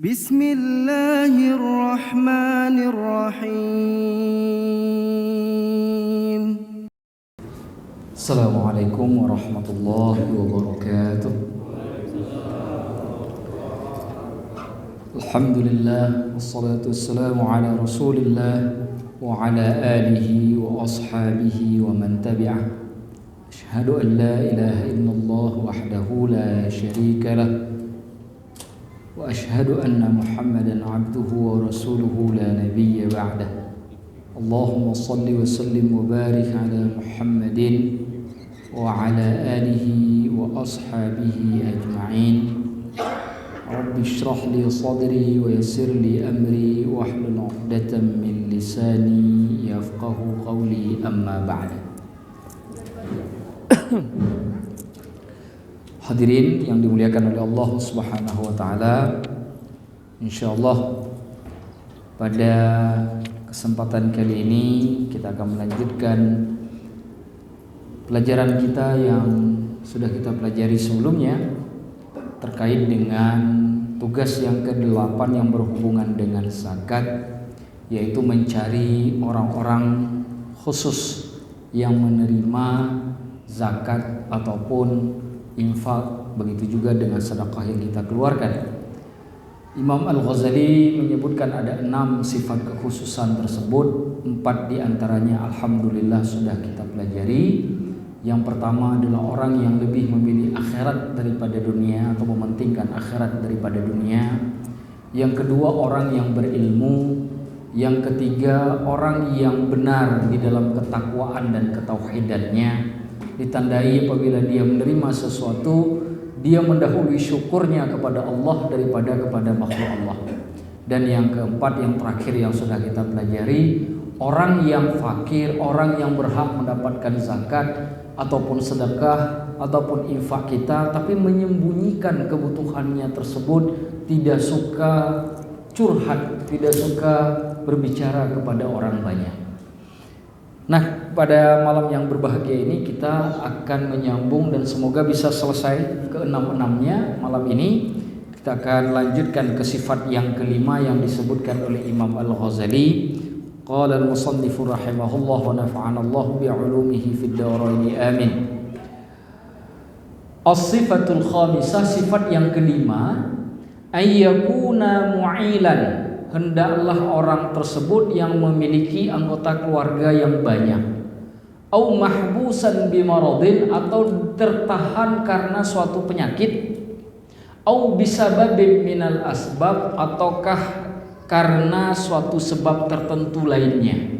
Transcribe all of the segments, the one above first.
Bismillahirrahmanirrahim. Assalamualaikum warahmatullahi wabarakatuh. Alhamdulillah, wassalatu wassalamu ala rasulillah wa ala alihi wa ashabihi wa man tabi'ah. Ashhadu an la ilaha illallah wahdahu la syarika lah, wa ashhadu anna Muhammadan abduhu wa rasuluhu la nabiyya ba'dah. Allahumma salli wa sallim wa barik ala Muhammadin wa ala alihi wa ashabihi ajma'in. Rabbi shrah li sadri wa yassir li amri wa hlul 'uqdatam min lisani yafqahu qawli, amma ba'd. Hadirin yang dimuliakan oleh Allah Subhanahu wa taala, insyaallah pada kesempatan kali ini kita akan melanjutkan pelajaran kita yang sudah kita pelajari sebelumnya terkait dengan tugas yang ke-8 yang berhubungan dengan zakat, yaitu mencari orang-orang khusus yang menerima zakat ataupun infak, begitu juga dengan sedekah yang kita keluarkan. Imam Al-Ghazali menyebutkan ada 6 sifat kekhususan tersebut. 4 diantaranya alhamdulillah sudah kita pelajari. Yang pertama adalah orang yang lebih memilih akhirat daripada dunia atau mementingkan akhirat daripada dunia. Yang kedua orang yang berilmu. Yang ketiga orang yang benar di dalam ketakwaan dan ketauhidannya, ditandai apabila dia menerima sesuatu dia mendahului syukurnya kepada Allah daripada kepada makhluk Allah. Dan yang keempat, yang terakhir yang sudah kita pelajari, orang yang fakir, orang yang berhak mendapatkan zakat ataupun sedekah ataupun infak kita tapi menyembunyikan kebutuhannya tersebut, tidak suka curhat, tidak suka berbicara kepada orang banyak. Nah, pada malam yang berbahagia ini kita akan menyambung dan semoga bisa selesai ke-6-6-nya malam ini. Kita akan lanjutkan ke sifat yang kelima yang disebutkan oleh Imam Al-Ghazali. Qala al-musannifu rahimahullah wa nafa'ana Allah bi'ulumihi fid dharain amin. As-sifatul khamisah, sifat yang kelima, ayyakuna mu'ilan, hendaklah orang tersebut yang memiliki anggota keluarga yang banyak, au mahbusan bimaradin, atau tertahan karena suatu penyakit, au bisababin minal asbab, ataukah karena suatu sebab tertentu lainnya.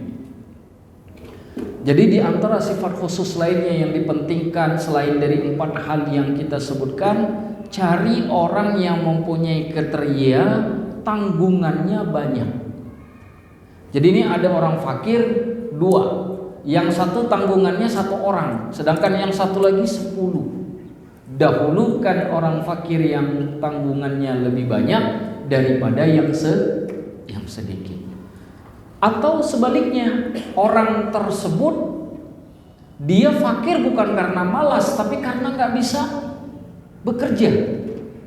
Jadi di antara sifat khusus lainnya yang dipentingkan selain dari 4 hal yang kita sebutkan, cari orang yang mempunyai kriteria tanggungannya banyak. Jadi ini ada orang fakir 2, yang satu tanggungannya 1 orang, sedangkan yang satu lagi 10. Dahulukan orang fakir yang tanggungannya lebih banyak daripada yang sedikit. Atau sebaliknya, orang tersebut dia fakir bukan karena malas tapi karena nggak bisa bekerja.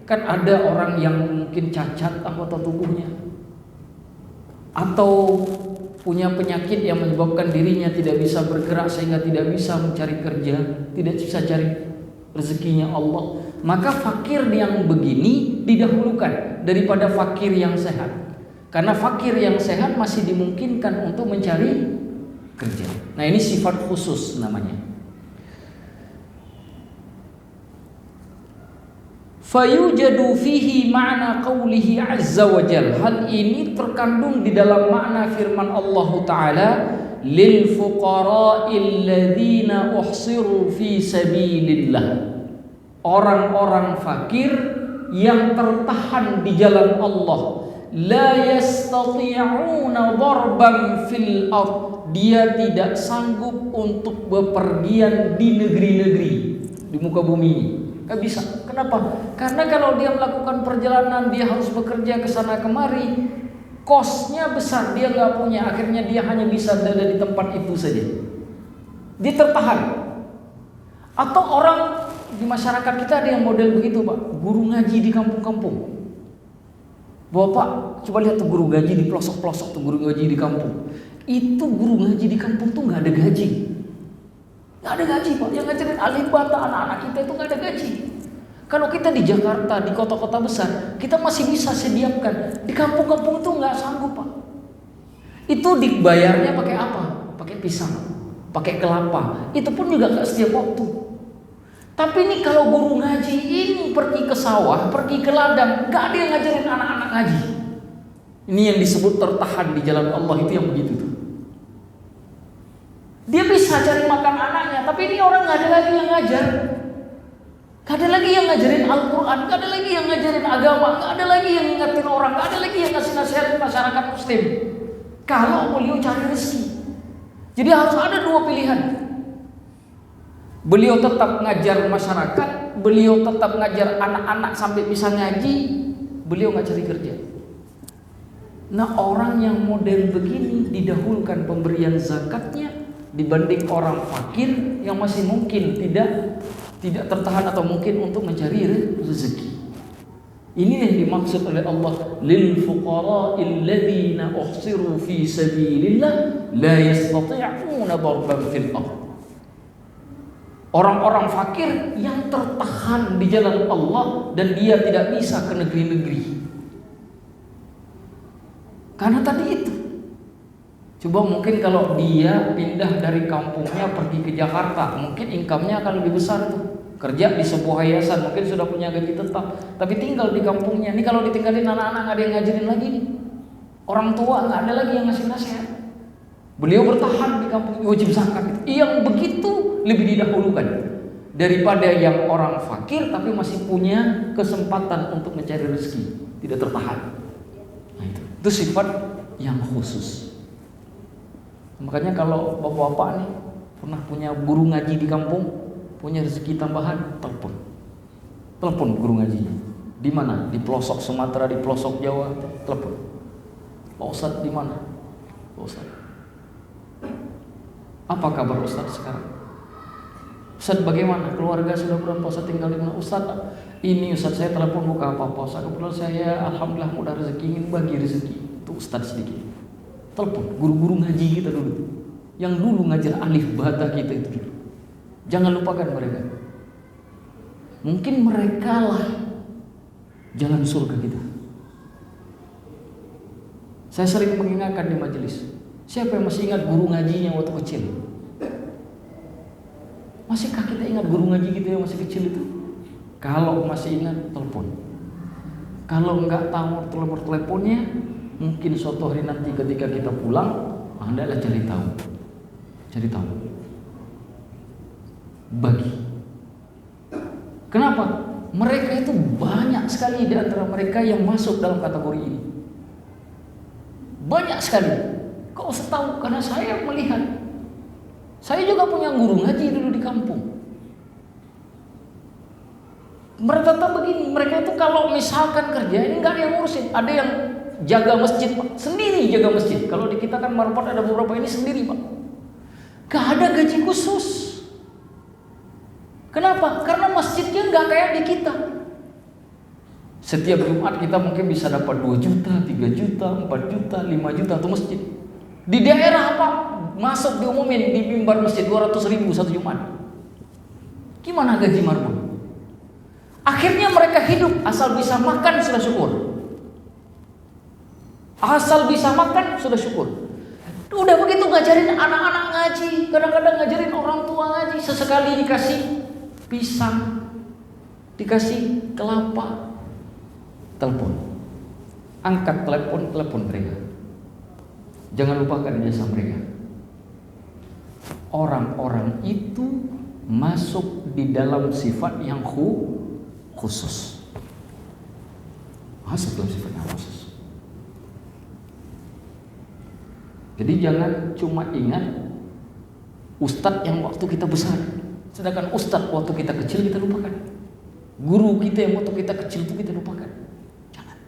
Kan ada orang yang mungkin cacat anggota tubuhnya atau punya penyakit yang menyebabkan dirinya tidak bisa bergerak sehingga tidak bisa mencari kerja, tidak bisa cari rezekinya Allah. Maka fakir yang begini didahulukan daripada fakir yang sehat, karena fakir yang sehat masih dimungkinkan untuk mencari kerja. Nah, ini sifat khusus namanya. Fayujadu fihi ma'na qawlihi azza wa jal. Hal ini terkandung di dalam makna firman Allah Ta'ala, lil fuqara'il ladzina uhsiru fi sabilillah. Orang-orang fakir yang tertahan di jalan Allah, la yastati'una darban fil ard, dia tidak sanggup untuk bepergian di negeri-negeri di muka bumi ini. Gak bisa. Kenapa? Karena kalau dia melakukan perjalanan, dia harus bekerja ke sana kemari, kosnya besar, dia gak punya. Akhirnya dia hanya bisa ada di tempat itu saja. Dia tertahan. Atau orang di masyarakat kita ada yang model begitu, Pak, guru ngaji di kampung-kampung. Bapak, coba lihat tuh guru ngaji di pelosok-pelosok tuh, guru ngaji di kampung. Itu guru ngaji di kampung tuh nggak ada gaji. Nggak ada gaji Pak. Yang ngajarin alif bata anak-anak kita itu nggak ada gaji. Kalau kita di Jakarta, di kota-kota besar, kita masih bisa sediakan. Di kampung-kampung itu nggak sanggup Pak. Itu dibayarnya pakai apa? Pakai pisang, pakai kelapa. Itu pun juga nggak setiap waktu. Tapi ini kalau guru ngaji ini pergi ke sawah, pergi ke ladang, nggak ada yang ngajarin anak-anak ngaji. Ini yang disebut tertahan di jalan Allah, itu yang begitu tuh. Dia bisa cari makan anaknya, tapi ini orang nggak ada lagi yang ngajar. Gak ada lagi yang ngajarin Al-Quran, gak ada lagi yang ngajarin agama, gak ada lagi yang ngingetin orang, gak ada lagi yang ngasih nasihat masyarakat muslim. Kalau beliau cari rezeki. Jadi harus ada dua pilihan. Beliau tetap ngajar masyarakat, beliau tetap ngajar anak-anak sampai bisa ngaji, beliau gak cari kerja. Nah, orang yang model begini didahulukan pemberian zakatnya dibanding orang fakir yang masih mungkin tidak tertahan atau mungkin untuk mencari rezeki. Ini yang dimaksud oleh Allah, lil fuqara'il ladzina uhsiru fi sabilillah la yastati'una darban fil ardh. Orang-orang fakir yang tertahan di jalan Allah dan dia tidak bisa ke negeri-negeri. Karena tadi itu. Coba mungkin kalau dia pindah dari kampungnya pergi ke Jakarta, mungkin income-nya akan lebih besar tuh. Kerja di sebuah yayasan, mungkin sudah punya gaji tetap, tapi tinggal di kampungnya. Ini kalau ditinggalin anak-anak nggak ada yang ngajarin lagi nih. Orang tua nggak ada lagi yang ngasih nasihat. Beliau bertahan di kampung, wajib zakat. Yang begitu lebih didahulukan daripada yang orang fakir tapi masih punya kesempatan untuk mencari rezeki, tidak tertahan. Nah, itu sifat yang khusus. Makanya kalau bapak-bapak nih pernah punya guru ngaji di kampung, punya rezeki tambahan, telepon guru ngajinya. Di mana? Di pelosok Sumatera, di pelosok Jawa, telepon. Pak Ustadz di mana? Pak Ustadz, apa kabar Ustadz sekarang? Ustadz bagaimana? Keluarga sudah berapa? Ustadz tinggal di mana? Ustadz, ini Ustadz saya telepon bukan apa-apa. Ustadz kebetulan saya alhamdulillah mudah rezeki, ingin bagi rezeki. Itu Ustadz sedikit. Telepon guru-guru ngaji kita dulu, yang dulu ngajar alif bata kita itu dulu. Jangan lupakan mereka. Mungkin mereka lah jalan surga kita. Saya sering mengingatkan di majelis, siapa yang masih ingat guru ngajinya waktu kecil? Masihkah kita ingat guru ngaji kita yang masih kecil itu? Kalau masih ingat, telepon. Kalau enggak tahu nomor teleponnya, mungkin suatu hari nanti ketika kita pulang, hendaklah cari tahu. Cari tahu. Bagi. Kenapa? Mereka itu banyak sekali di antara mereka yang masuk dalam kategori ini. Banyak sekali. Kok saya tahu? Karena saya melihat. Saya juga punya guru ngaji dulu di kampung. Mereka tetap begini. Mereka itu kalau misalkan kerja ini nggak ada yang ngurusin. Ada yang jaga masjid, Pak. Sendiri jaga masjid. Kalau di kita kan marpat ada beberapa ini sendiri, Pak. Gak ada gaji khusus. Kenapa? Karena masjidnya nggak kayak di kita. Setiap Jumat kita mungkin bisa dapat 2 juta, 3 juta, 4 juta, 5 juta tuh masjid. Di daerah apa? Masuk diumumin di mimbar masjid 200.000 satu Jumat. Gimana gaji marbun? Akhirnya mereka hidup asal bisa makan sudah syukur. Asal bisa makan sudah syukur. Udah begitu ngajarin anak-anak ngaji, kadang-kadang ngajarin orang tua ngaji, sesekali dikasih pisang, dikasih kelapa, telepon. Angkat telepon mereka. Jangan lupakan jasa mereka. Orang-orang itu masuk di dalam sifat yang khusus. Masuk dalam sifat yang khusus. Jadi jangan cuma ingat ustadz yang waktu kita besar, sedangkan ustadz waktu kita kecil kita lupakan. Guru kita yang waktu kita kecil itu kita lupakan. Jangan.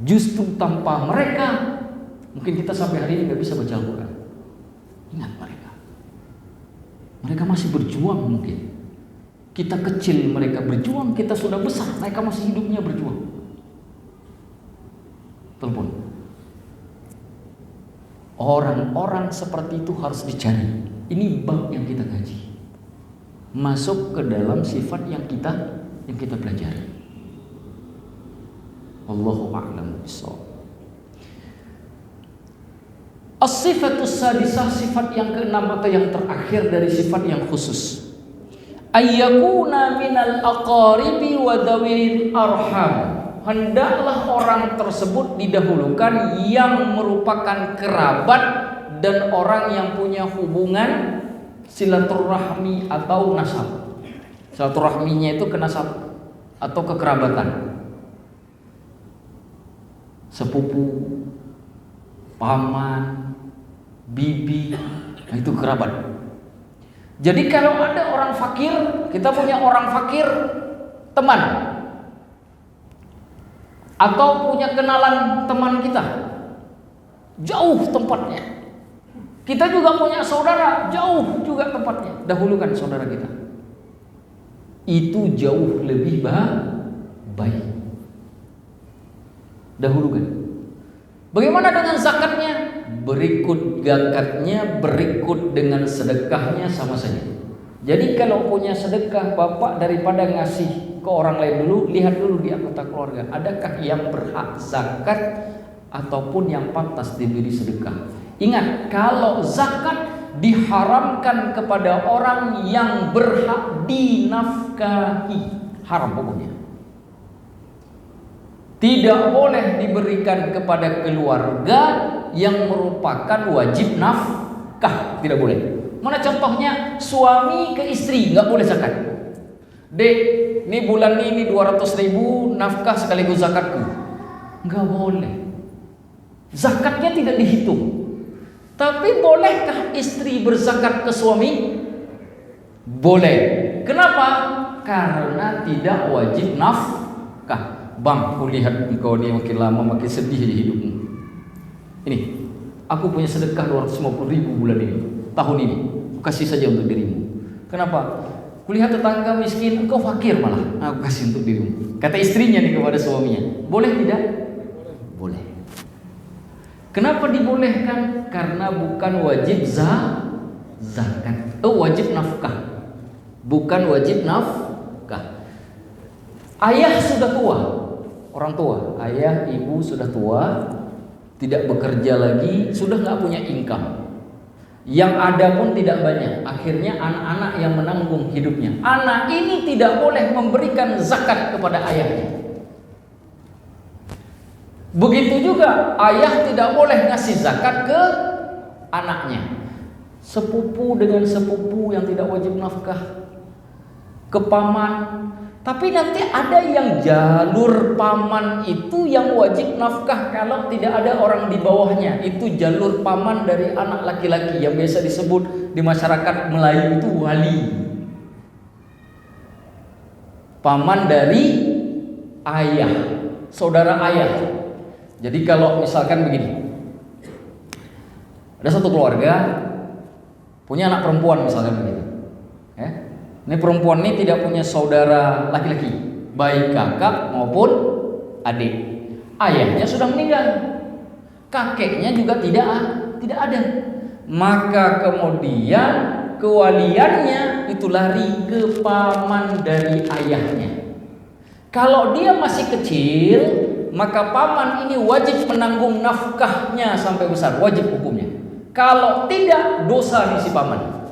Justru tanpa mereka mungkin kita sampai hari ini nggak bisa baca Al-Quran. Ingat mereka. Mereka masih berjuang mungkin. Kita kecil mereka berjuang, kita sudah besar mereka masih hidupnya berjuang. telepon. Orang-orang seperti itu harus dicari. Ini bab yang kita kaji. Masuk ke dalam sifat yang kita pelajari. Allahu a'lam bishawab. As-sifatus sadisah, sifat yang keenam atau yang terakhir dari sifat yang khusus. Ayyakuna minal aqaribi wa dzawil arham. Hendaklah orang tersebut didahulukan yang merupakan kerabat dan orang yang punya hubungan silaturahmi atau nasab. Silaturahminya itu ke nasab atau kekerabatan. Sepupu, paman, bibi, nah itu kerabat. Jadi kalau ada orang fakir, kita punya orang fakir teman, atau punya kenalan teman kita jauh tempatnya, kita juga punya saudara jauh juga tempatnya, dahulukan saudara kita. Itu jauh lebih baik. Dahulukan. Bagaimana dengan zakatnya? Berikut zakatnya, berikut dengan sedekahnya sama saja. Jadi kalau punya sedekah, bapak daripada ngasih ke orang lain dulu, lihat dulu di anggota keluarga, adakah yang berhak zakat ataupun yang pantas diberi sedekah. Ingat, kalau zakat diharamkan kepada orang yang berhak dinafkahi, haram hukumnya. Tidak boleh diberikan kepada keluarga yang merupakan wajib nafkah, tidak boleh. Mana contohnya? Suami ke istri nggak boleh zakat. Dek, ini bulan ini 200.000 nafkah sekaligus zakatku, nggak boleh. Zakatnya tidak dihitung. Tapi bolehkah istri berzakat ke suami? Boleh. Kenapa? Karena tidak wajib nafkah. Bang, aku lihat engkau ini makin lama makin sedih aja hidupmu. Ini, aku punya sedekah 250.000 bulan ini, tahun ini. Aku kasih saja untuk dirimu. Kenapa? Kulihat tetangga miskin, engkau fakir malah. Aku kasih untuk dirimu. Kata istrinya nih kepada suaminya. Boleh tidak? Boleh. Kenapa dibolehkan? Karena bukan wajib zakat. Wajib nafkah. Bukan wajib nafkah. Ayah sudah tua. Orang tua, ayah, ibu sudah tua, tidak bekerja lagi, sudah nggak punya income. Yang ada pun tidak banyak. Akhirnya anak-anak yang menanggung hidupnya. Anak ini tidak boleh memberikan zakat kepada ayahnya. Begitu juga ayah tidak boleh ngasih zakat ke anaknya. Sepupu dengan sepupu yang tidak wajib nafkah, ke paman. Tapi nanti ada yang jalur paman itu yang wajib nafkah kalau tidak ada orang di bawahnya. Itu jalur paman dari anak laki-laki yang biasa disebut di masyarakat Melayu itu wali. Paman dari ayah, saudara ayah. Jadi kalau misalkan begini, ada satu keluarga punya anak perempuan misalkan begitu. Ini perempuan ini tidak punya saudara laki-laki, baik kakak maupun adik. Ayahnya sudah meninggal, kakeknya juga tidak ada. Maka kemudian kewaliannya itu lari ke paman dari ayahnya. Kalau dia masih kecil, maka paman ini wajib menanggung nafkahnya sampai besar, wajib hukumnya. Kalau tidak, dosa di si paman.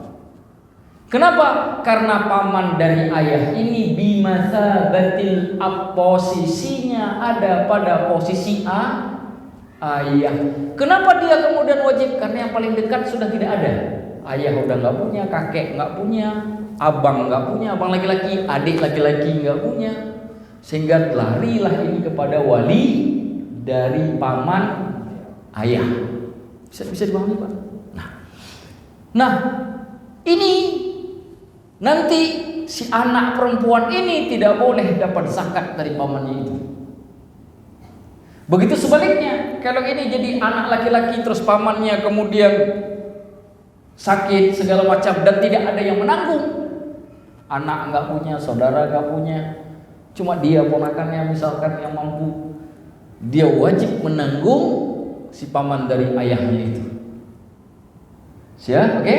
Kenapa? Karena paman dari ayah ini bimatsabatil ab, posisinya ada pada posisi ayah. Kenapa dia kemudian wajib? Karena yang paling dekat sudah tidak ada. Ayah udah nggak punya, kakek nggak punya, abang nggak punya, abang laki-laki, adik laki-laki nggak punya, sehingga larilah ini kepada wali dari paman ayah. Bisa dipahami, Pak? Nah, ini nanti si anak perempuan ini tidak boleh dapat zakat dari pamannya itu. Begitu sebaliknya, kalau ini jadi anak laki-laki terus pamannya kemudian sakit segala macam dan tidak ada yang menanggung. Anak nggak punya, saudara nggak punya, cuma dia ponakannya misalkan yang mampu. dia wajib menanggung si paman dari ayahnya itu. Siap? Oke?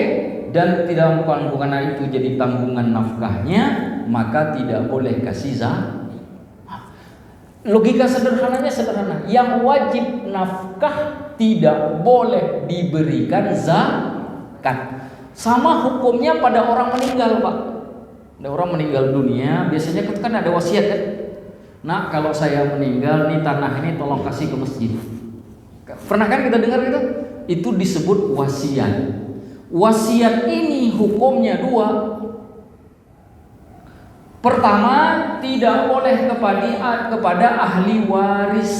Dan tidak bukan itu jadi tanggungan nafkahnya, maka tidak boleh kasih zakat. Logika sederhananya sederhana. Yang wajib nafkah tidak boleh diberikan zakat. Sama hukumnya pada orang meninggal, Pak. Ada orang meninggal dunia, biasanya kan ada wasiat kan. Nah, kalau saya meninggal nih, tanah ini tolong kasih ke masjid. Pernah kan kita dengar itu? Itu disebut wasiat. Wasiat ini hukumnya dua. Pertama, tidak boleh kepada ahli waris.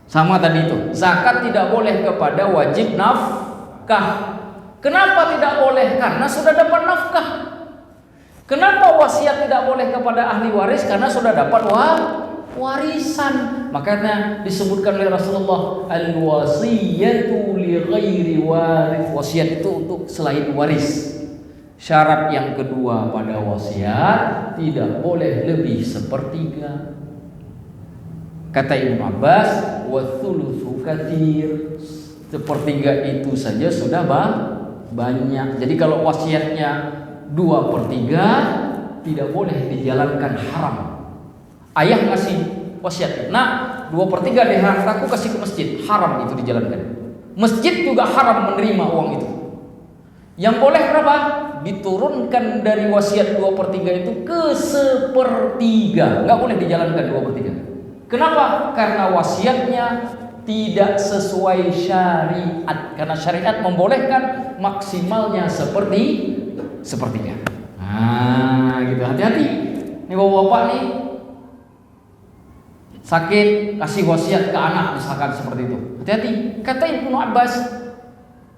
Sama tadi itu. Zakat tidak boleh kepada wajib nafkah. Kenapa tidak boleh? Karena sudah dapat nafkah. Kenapa wasiat tidak boleh kepada ahli waris? Karena sudah dapat warisan. Makanya disebutkan oleh Rasulullah, al-wasiyatu li ghairi waris. Wasiat itu untuk selain waris. Syarat yang kedua pada wasiat, tidak boleh lebih sepertiga. Kata Ibnu Abbas, wa thulutsu katsir. Sepertiga itu saja sudah banyak. Jadi kalau wasiatnya 2/3, tidak boleh dijalankan haram. Ayah ngasih wasiat, nah 2/3 dari hartaku kasih ke masjid, haram itu dijalankan. Masjid juga haram menerima uang itu. Yang boleh berapa? Diturunkan dari wasiat 2/3 itu ke 1/3. Nggak boleh dijalankan 2/3. Kenapa? Karena wasiatnya tidak sesuai syariat. Karena syariat membolehkan maksimalnya sepertiga. Nah, gitu. Hati-hati. Ini bapak-bapak nih sakit, kasih wasiat ke anak misalkan seperti itu. Hati-hati. Kata Ibnu Abbas,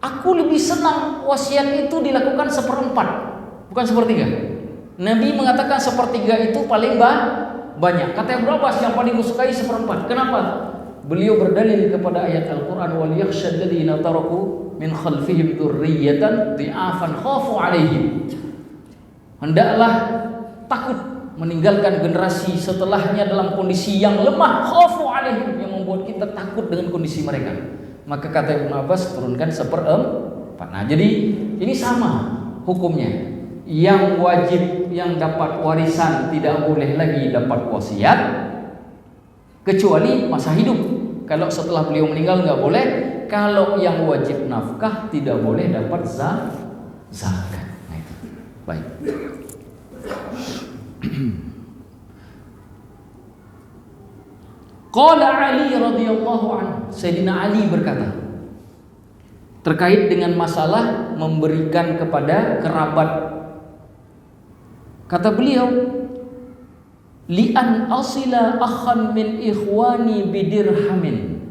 aku lebih senang wasiat itu dilakukan 1/4, bukan 1/3. Nabi mengatakan 1/3 itu paling banyak. Kata Ibnu Abbas, yang paling kusukai 1/4. Kenapa? Beliau berdalil kepada ayat Al-Quran, wal yakhshal ladzina taraku min khalfihim dzurriyyatan dhi'afan khafu 'alaihim. Hendaklah takut meninggalkan generasi setelahnya dalam kondisi yang lemah, khafu 'alaihim, yang membuat kita takut dengan kondisi mereka. Maka kata Ibnu Abbas, turunkan 1/4. Nah, jadi ini sama hukumnya. Yang wajib, yang dapat warisan tidak boleh lagi dapat wasiat kecuali masa hidup. Kalau setelah beliau meninggal nggak boleh. Kalau yang wajib nafkah tidak boleh dapat zakat. Nah, itu. Baik. Qala Ali radhiyallahu anhu, Sayyidina Ali berkata terkait dengan masalah memberikan kepada kerabat. Kata beliau, li'an asila akhan min ikhwani bidirhamin,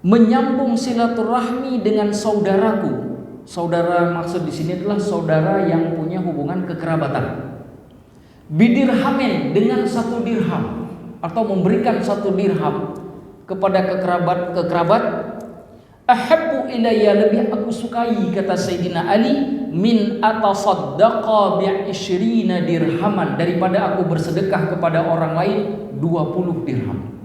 menyambung silaturahmi dengan saudaraku. Saudara maksud di sini adalah saudara yang punya hubungan kekerabatan. Bidirhamin, dengan 1 dirham, atau memberikan 1 dirham kepada kekerabat. Ahabbu ilayya, lebih aku sukai, kata Sayyidina Ali, min atasaddaqa bi'ishrina dirhaman, daripada aku bersedekah kepada orang lain 20 dirham.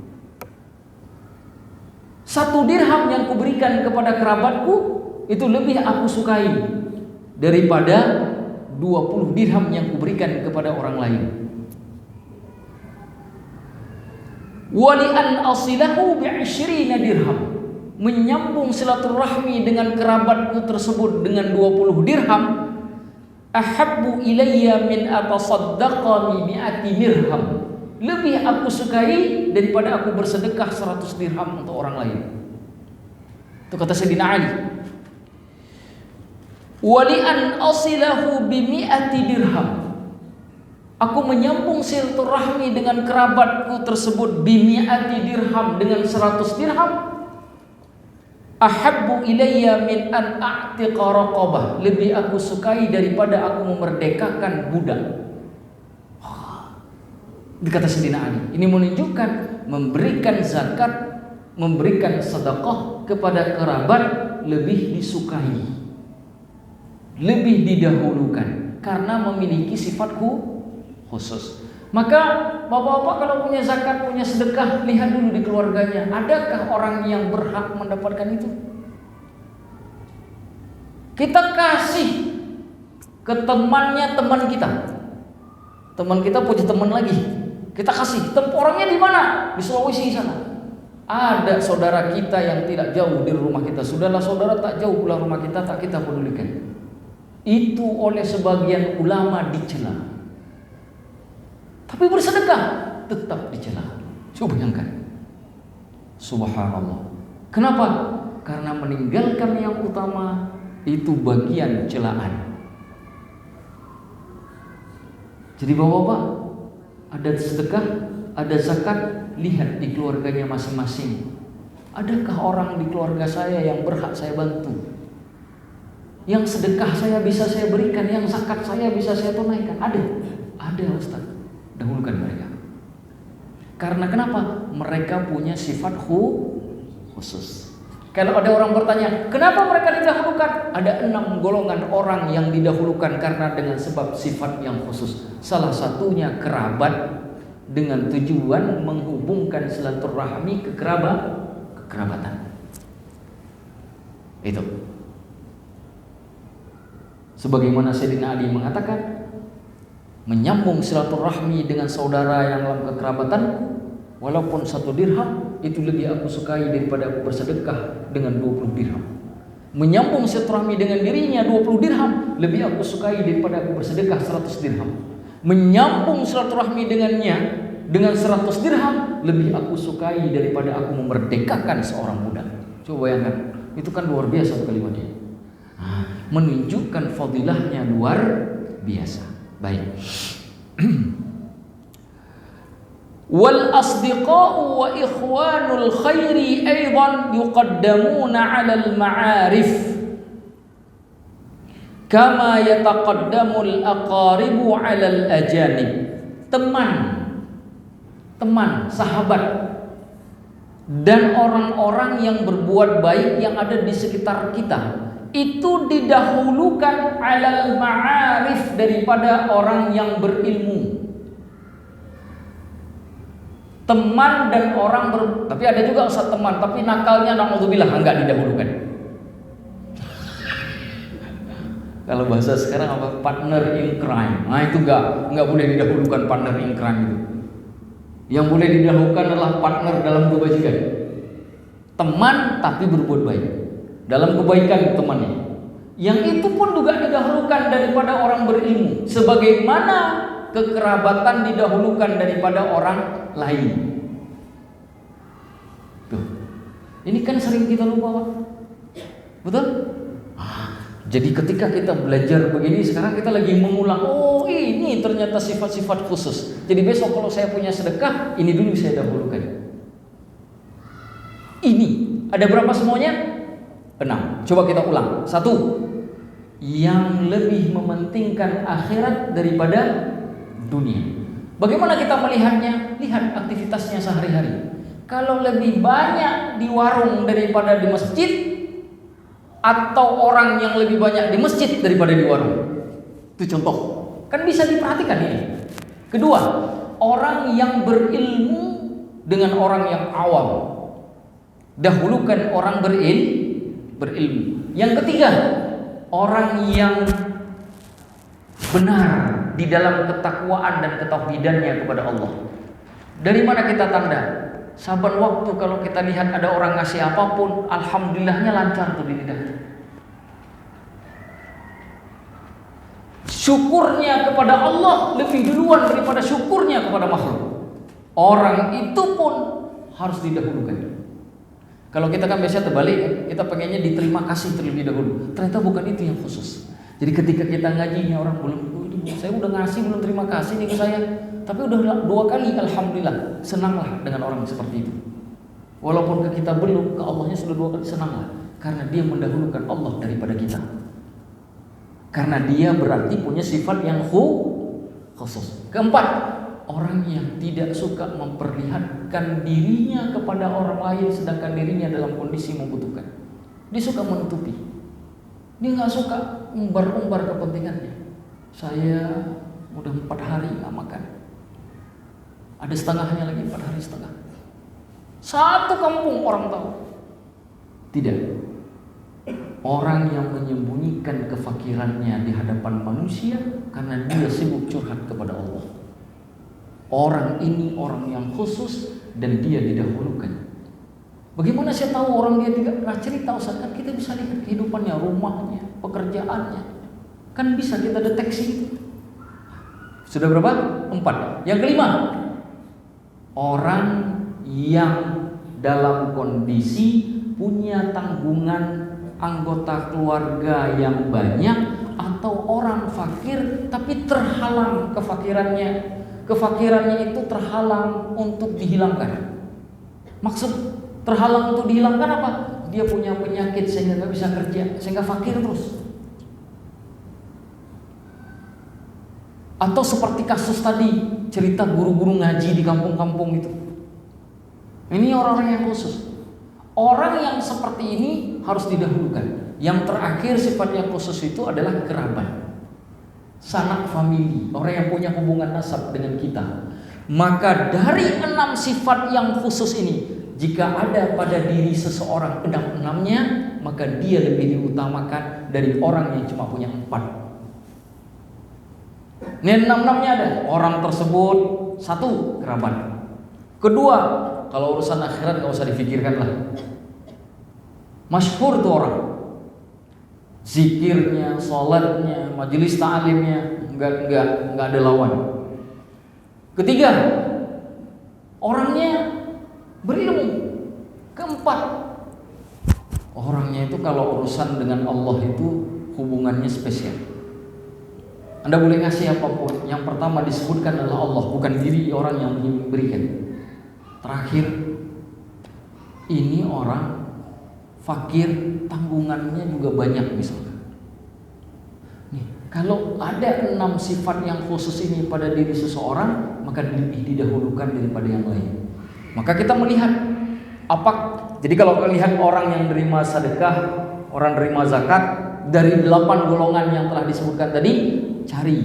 1 dirham yang kuberikan kepada kerabatku itu lebih aku sukai daripada 20 dirham yang kuberikan kepada orang lain. Wali'an asilahu bi'ishrina dirham, menyambung silaturahmi dengan kerabatku tersebut dengan 20 dirham. Ahabbu ilayya min atasaddaqa bi 100 dirham, lebih aku sukai daripada aku bersedekah 100 dirham untuk orang lain. Itu kata Sayyidina Ali. Wali'an asilahu bi 100 dirham, aku menyambung silaturahmi dengan kerabatku tersebut bi 100 dirham, dengan 100 dirham. Ahabbu ilayya min an a'tiqa raqabah, lebih aku sukai daripada aku memerdekakan budak. Dikata Sayyidina Ali. Ini menunjukkan memberikan zakat, memberikan sedekah kepada kerabat lebih disukai, lebih didahulukan karena memiliki sifat khusus. Maka bapak-bapak kalau punya zakat, punya sedekah, lihat dulu di keluarganya, adakah orang yang berhak mendapatkan itu? Kita kasih ke temannya teman kita. Teman kita punya teman lagi. Kita kasih. Orangnya di mana? Di Sulawesi sana. Ada saudara kita yang tidak jauh dari rumah kita. Sudahlah saudara tak jauh pulang rumah kita, tak kita pedulikan. Itu oleh sebagian ulama dicela. Tapi bersedekah tetap dicela. Coba bayangkan. Subhanallah. Kenapa? Karena meninggalkan yang utama itu bagian celaan. Jadi bapak-bapak, ada sedekah, ada zakat, lihat di keluarganya masing-masing. Adakah orang di keluarga saya yang berhak saya bantu? Yang sedekah saya bisa saya berikan, yang zakat saya bisa saya tunaikan? Ada Ustaz. Dahulukan mereka. Karena kenapa? Mereka punya sifat khusus. Kalau ada orang bertanya, kenapa mereka didahulukan? Ada 6 golongan orang yang didahulukan karena dengan sebab sifat yang khusus. Salah satunya kerabat dengan tujuan menghubungkan silaturahmi kekerabatan. Itu. Sebagaimana Sayyidina Ali mengatakan, menyambung silaturahmi dengan saudara yang dalam kekerabatanku, walaupun 1 dirham, itu lebih aku sukai daripada aku bersedekah dengan 20 dirham. Menyambung silaturahmi dengan dirinya 20 dirham, lebih aku sukai daripada aku bersedekah 100 dirham. Menyambung silaturahmi dengannya dengan 100 dirham, lebih aku sukai daripada aku memerdekakan seorang budak. Coba bayangkan, itu kan luar biasa kalimatnya. Menunjukkan fadilahnya luar biasa. Baik. Wal asdiqa'u wa ikhwanul khairi aidan yuqaddamuna 'alal ma'arif kama yataqaddamul aqaribu 'alal ajanib. Teman, sahabat dan orang-orang yang berbuat baik yang ada di sekitar kita itu didahulukan 'alal ma'arif daripada orang yang berilmu. Teman dan orang tapi ada juga Ustaz teman, tapi nakalnya naudzubillah enggak didahulukan. Kalau bahasa sekarang apa? Partner in crime. Nah itu enggak boleh didahulukan partner in crime itu. Yang boleh didahulukan adalah partner dalam kebajikan. Teman tapi berbuat baik. Dalam kebaikan temannya. Yang itu pun juga didahulukan daripada orang berilmu. Sebagaimana kekerabatan didahulukan daripada orang lain. Tuh. Ini kan sering kita lupa, Pak. Betul? Jadi ketika kita belajar begini, sekarang kita lagi mengulang. Oh, ini ternyata sifat-sifat khusus. Jadi besok kalau saya punya sedekah, ini dulu saya dahulukan. Ini ada berapa semuanya? 6. Coba kita ulang. 1. Yang lebih mementingkan akhirat daripada dunia. Bagaimana kita melihatnya? Lihat aktivitasnya sehari-hari. Kalau lebih banyak di warung daripada di masjid, atau orang yang lebih banyak di masjid daripada di warung, itu contoh. Kan bisa diperhatikan ini. Kedua, orang yang berilmu dengan orang yang awam. Dahulukan orang berilmu. Yang ketiga, orang yang benar di dalam ketakwaan dan ketauhidannya kepada Allah. Dari mana kita tanda? Saban waktu kalau kita lihat ada orang ngasih apapun, alhamdulillahnya lancar tuh di lidah. Syukurnya kepada Allah lebih duluan daripada syukurnya kepada makhluk. Orang itu pun harus didahulukan. Kalau kita kan biasa terbalik, kita pengennya diterima kasih terlebih dahulu. Ternyata bukan itu yang khusus. Jadi ketika kita ngajinya orang belum, saya udah ngasih belum terima kasih nih ke saya, tapi udah 2 kali alhamdulillah, senanglah dengan orang seperti itu. Walaupun ke kita belum, ke Allahnya sudah 2 kali, senanglah karena dia mendahulukan Allah daripada kita. Karena dia berarti punya sifat yang khusus. Keempat, orang yang tidak suka memperlihatkan dirinya kepada orang lain sedangkan dirinya dalam kondisi membutuhkan. Dia suka menutupi. Dia nggak suka umbar-umbar kepentingannya. Saya udah 4 hari nggak makan. Ada setengahnya lagi 4 hari setengah. Satu kampung orang tahu. Tidak. Orang yang menyembunyikan kefakirannya di hadapan manusia karena dia sibuk curhat kepada Allah. Orang ini orang yang khusus dan dia didahulukan. Bagaimana saya tahu orang dia tidak pernah cerita? Ustaz, kan kita bisa lihat kehidupannya, rumahnya, pekerjaannya. Kan bisa kita deteksi itu. Sudah berapa? 4. Yang kelima, orang yang dalam kondisi punya tanggungan anggota keluarga yang banyak, atau orang fakir tapi terhalang kefakirannya. Kefakirannya itu terhalang untuk dihilangkan. Maksud terhalang untuk dihilangkan apa? Dia punya penyakit sehingga nggak bisa kerja, sehingga fakir terus. Atau seperti kasus tadi, cerita guru-guru ngaji di kampung-kampung itu. Ini orang-orang yang khusus. Orang yang seperti ini harus didahulukan. Yang terakhir sifat yang khusus itu adalah kerabat, sanak famili, orang yang punya hubungan nasab dengan kita. Maka dari 6 sifat yang khusus ini, jika ada pada diri seseorang 6-6-nya, maka dia lebih diutamakan dari orang yang cuma punya 4. Ini 6-6-nya ada. Orang tersebut, 1, kerabat. Kedua, kalau urusan akhirat gak usah difikirkan lah. Masyhur tuh orang, zikirnya, sholatnya, majelis ta'alimnya nggak ada lawan. Ketiga, orangnya berilmu. Keempat, orangnya itu kalau urusan dengan Allah itu hubungannya spesial. Anda boleh ngasih apapun, yang pertama disebutkan adalah Allah, bukan diri orang yang memberikan. Terakhir, ini orang fakir, tanggungannya juga banyak misalkan. Nih, kalau ada 6 sifat yang khusus ini pada diri seseorang, maka lebih didahulukan daripada yang lain. Maka kita melihat jadi kalau melihat orang yang nerima sedekah, orang nerima zakat dari 8 golongan yang telah disebutkan tadi, cari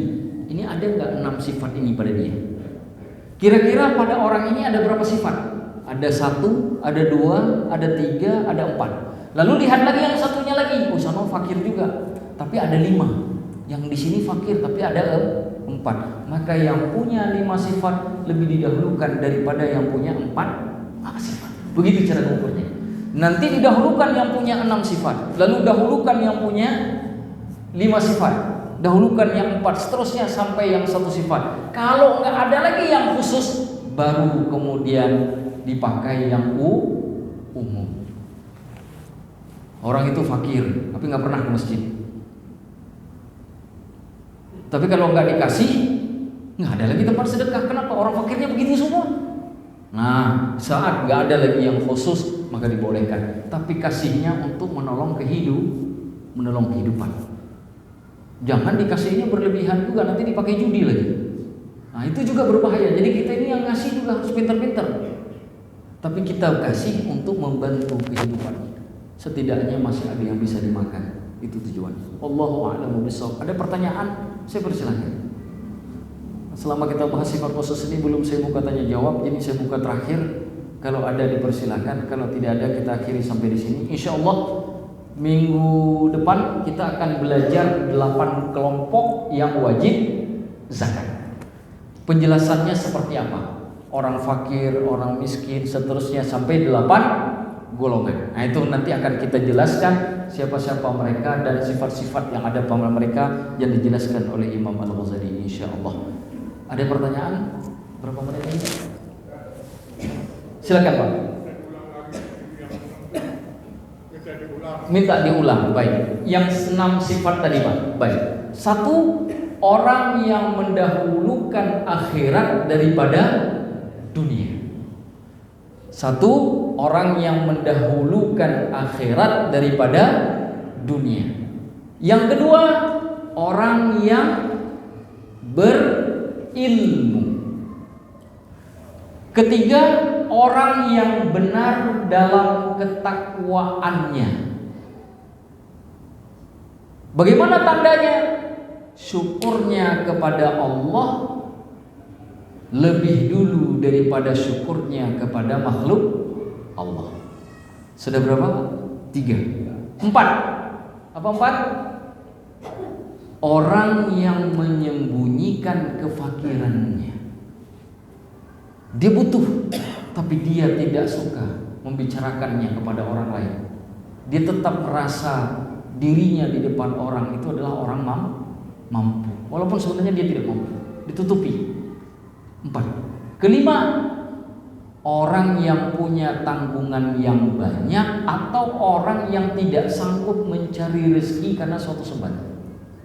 ini ada nggak 6 sifat ini pada dia. Kira-kira pada orang ini ada berapa sifat? Ada 1, ada 2, ada 3, ada 4. Lalu lihat lagi yang satunya lagi, sana fakir juga, tapi ada 5. Yang di sini fakir tapi ada 4. Maka yang punya 5 sifat lebih didahulukan daripada yang punya 4 sifat. Begitu cara mengukurnya. Nanti didahulukan yang punya 6 sifat, lalu dahulukan yang punya 5 sifat, dahulukan yang 4, seterusnya sampai yang 1 sifat. Kalau nggak ada lagi yang khusus, baru kemudian dipakai yang umum. Orang itu fakir tapi nggak pernah ke masjid. Tapi kalau nggak dikasih, nggak ada lagi tempat sedekah. Kenapa? Orang fakirnya begitu semua. Nah, saat nggak ada lagi yang khusus, maka dibolehkan. Tapi kasihnya untuk menolong kehidupan. Jangan dikasihnya berlebihan juga, nanti dipakai judi lagi. Nah, itu juga berbahaya. Jadi kita ini yang ngasih juga harus pintar-pintar. Tapi kita kasih untuk membantu kehidupan. Setidaknya masih ada yang bisa dimakan. Itu tujuannya. Wallahu a'lamu bishawab. Ada pertanyaan? Saya persilakan. Selama kita bahas sifat khusus ini belum saya buka tanya jawab. Ini saya buka terakhir. Kalau ada dipersilakan. Kalau tidak ada kita akhiri sampai di sini. Insyaallah minggu depan kita akan belajar 8 kelompok yang wajib zakat. Penjelasannya seperti apa? Orang fakir, orang miskin, seterusnya sampai 8 golongan. Nah, itu nanti akan kita jelaskan siapa-siapa mereka dan sifat-sifat yang ada pada mereka yang dijelaskan oleh Imam Al-Ghazali insyaallah. Ada pertanyaan? Berapa menit lagi? Silakan, Pak. Minta diulang. Baik. Yang 6 sifat tadi, Pak. Baik. 1, orang yang mendahulukan akhirat daripada dunia. 1, orang yang mendahulukan akhirat daripada dunia. Yang kedua, orang yang berilmu. Ketiga, orang yang benar dalam ketakwaannya. Bagaimana tandanya? Syukurnya kepada Allah lebih dulu daripada syukurnya kepada makhluk Allah. Sudah berapa? 3. 4. Apa 4? Orang yang menyembunyikan kefakirannya. Dia butuh, tapi dia tidak suka membicarakannya kepada orang lain. Dia tetap merasa dirinya di depan orang itu adalah orang mampu, walaupun sebenarnya dia tidak mampu, ditutupi. 4. Kelima, orang yang punya tanggungan yang banyak atau orang yang tidak sanggup mencari rezeki karena suatu sebab,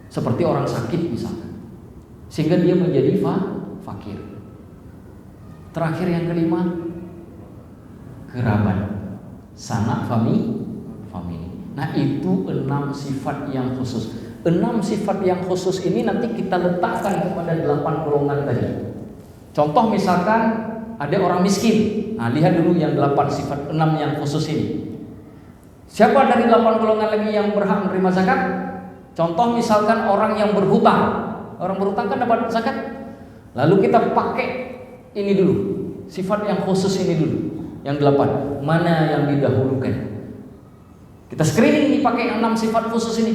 seperti orang sakit misalkan, sehingga dia menjadi fakir. Terakhir yang kelima, kerabat, sanak famili. Nah, itu 6 sifat yang khusus. 6 sifat yang khusus ini nanti kita letakkan kepada 8 golongan tadi. Contoh misalkan ada orang miskin. Nah, lihat dulu yang 8 sifat 6 yang khusus ini. Siapa dari 8 golongan lagi yang berhak menerima zakat? Contoh misalkan orang yang berhutang. Orang berhutang kan dapat zakat. Lalu kita pakai ini dulu, sifat yang khusus ini dulu, yang 8. Mana yang didahulukan? Kita screening nih pakai 6 sifat khusus ini.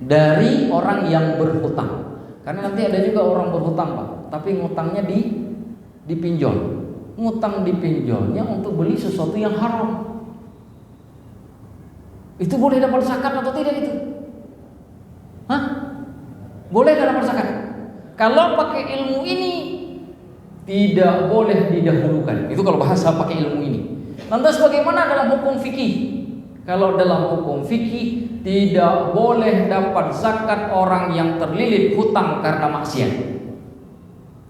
Dari orang yang berhutang. Karena nanti ada juga orang berhutang, Pak, tapi ngutangnya dipinjol. Ngutang dipinjolnya untuk beli sesuatu yang haram. Itu boleh dapat zakat atau tidak itu? Hah? Boleh gak dapat zakat? Kalau pakai ilmu ini tidak boleh didahulukan. Itu kalau bahasa pakai ilmu ini. Lantas bagaimana dalam hukum fikih? Kalau dalam hukum fikih tidak boleh dapat zakat orang yang terlilit hutang karena maksiat.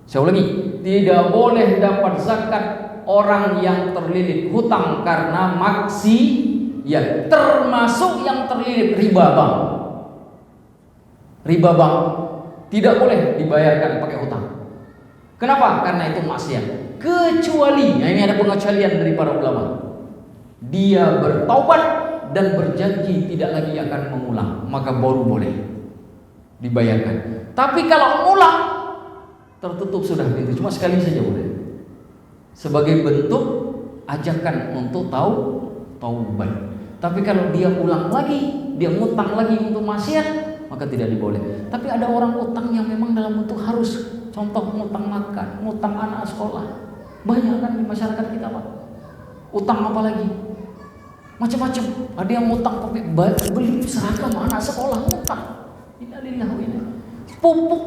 Saya ulangi, tidak boleh dapat zakat orang yang terlilit hutang karena maksiat, termasuk yang terlilit riba bank. Riba bank tidak boleh dibayarkan pakai hutang. Kenapa? Karena itu maksiat. Kecuali, nah ini ada pengecualian dari para ulama. Dia bertaubat dan berjanji tidak lagi akan mengulang, maka baru boleh dibayarkan. Tapi kalau mengulang, tertutup sudah pintu, cuma sekali saja boleh. Sebagai bentuk ajakan untuk taubat. Tapi kalau dia ulang lagi, dia ngutang lagi untuk maksiat, maka tidak diboleh. Tapi ada orang utang yang memang dalam bentuk harus, contoh ngutang makan, ngutang anak sekolah. Banyak kan di masyarakat kita, Pak. Utang apa lagi? Macam-macam. Ada yang ngutang tapi beli seragam anak sekolah, ngutang. Innalillahi. Pupuk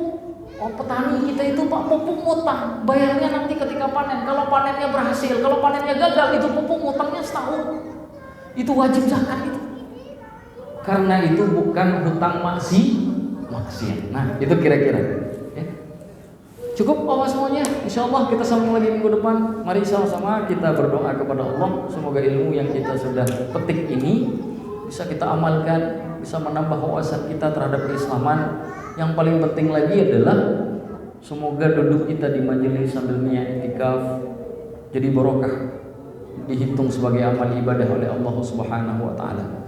petani kita itu, Pak, pupuk ngutang. Bayarnya nanti ketika panen. Kalau panennya berhasil, kalau panennya gagal, itu pupuk ngutangnya setahun. Itu wajib zakat itu. Karena itu bukan hutang maksiat. Nah, itu kira-kira. Ya. Cukup Bapak semuanya. Insyaallah kita sambung lagi minggu depan. Mari sama-sama kita berdoa kepada Allah. Semoga ilmu yang kita sudah petik ini bisa kita amalkan, bisa menambah wawasan kita terhadap keislaman. Yang paling penting lagi adalah semoga duduk kita di majelis sambil niat iktikaf jadi barokah, dihitung sebagai amal ibadah oleh Allah Subhanahu wa taala.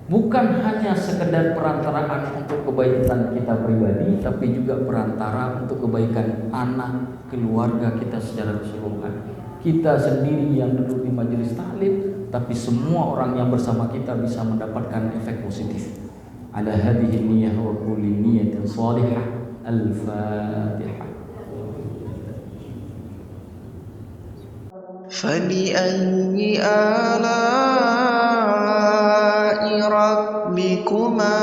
Bukan hanya sekedar perantaraan untuk kebaikan kita pribadi, tapi juga perantara untuk kebaikan anak, keluarga kita secara keseluruhan. Kita sendiri yang duduk di majelis taklim, tapi semua orang yang bersama kita bisa mendapatkan efek positif. Ala hadhihi niyyah wa kulli niyyatin shalihah. Al-Fatihah. فبأي آلاء ربكما